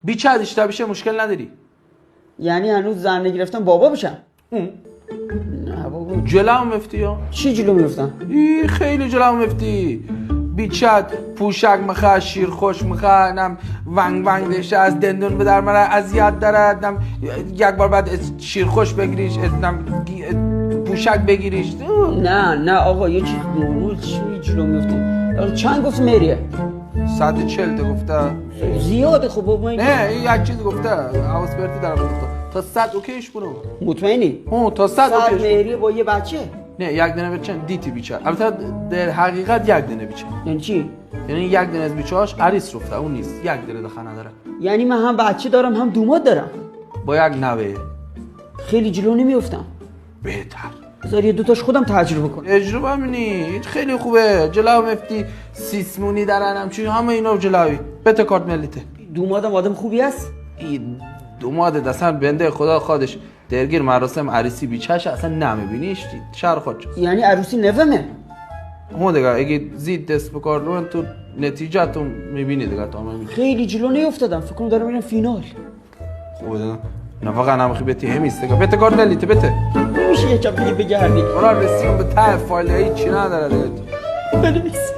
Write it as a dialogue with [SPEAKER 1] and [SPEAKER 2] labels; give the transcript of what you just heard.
[SPEAKER 1] بیچه اشتباه بشه مشکل نداری.
[SPEAKER 2] یعنی هنوز زن نگرفتم بابا بشم؟ نه بابا.
[SPEAKER 1] جلو مفتی یا؟
[SPEAKER 2] چی جلو میفتم؟
[SPEAKER 1] خیلی جلو مفتی. بیچت پوشک مخه شیر خوش مخه نم ونگ ونگ دشه از دندون به در مره اذیت دارد نم یک بار بعد شیر خوش بگیریش نم پوشک بگیریش.
[SPEAKER 2] نه آقا یه چیز نورمال چی جلو میفتیم؟ چند گفت میریه؟
[SPEAKER 1] 140 تا گفته.
[SPEAKER 2] زیاده خب بابا.
[SPEAKER 1] نه یک چیز گفته حواس پرتی دارم گفته تا 100 اوکیش برو.
[SPEAKER 2] مطمئنی؟
[SPEAKER 1] تا 100 اوکیش.
[SPEAKER 2] میریه با یه بچه؟
[SPEAKER 1] نه یک دونه بچه دیتی بیچه. البته در حقیقت یک دونه بیچه.
[SPEAKER 2] یعنی چی؟
[SPEAKER 1] یعنی یک دونه از بیچه‌هاش عریس رفته اون نیست. یک دونه دخل نداره.
[SPEAKER 2] یعنی من هم بچه دارم هم دوماد دارم.
[SPEAKER 1] با یک نوه.
[SPEAKER 2] خیلی جلو نمیافتم.
[SPEAKER 1] بهتر.
[SPEAKER 2] بذار یه دوتاش خودم تجربه کنم.
[SPEAKER 1] تجربه منی خیلی خوبه. جلو مفتی سیسمونی دارن همچین همه اینا جلوی. بته کارت ملیته.
[SPEAKER 2] دومادم آدم خوبی است؟
[SPEAKER 1] این دوماد اصلا بنده خدا خودش درگیر مراسم عریسی بیچه‌ش اصلا نمیبینیش شهر خودش.
[SPEAKER 2] یعنی عروسی نومه؟
[SPEAKER 1] همون دیگه اگه زید دست بکار رو تو نتیجه تو میبینی دیگه تو میبینی.
[SPEAKER 2] خیلی جلو نیفتادم فکر کنم دارم میرم فینال.
[SPEAKER 1] خوبه دیگه. نه فقط نمیخوای بهتی همیست دیگه. بته کارت ملیته بته.
[SPEAKER 2] میشه یکم دیگه بگردی.
[SPEAKER 1] برای رسیم به ته فایل هیچی نداره دیگه.
[SPEAKER 2] بنویس.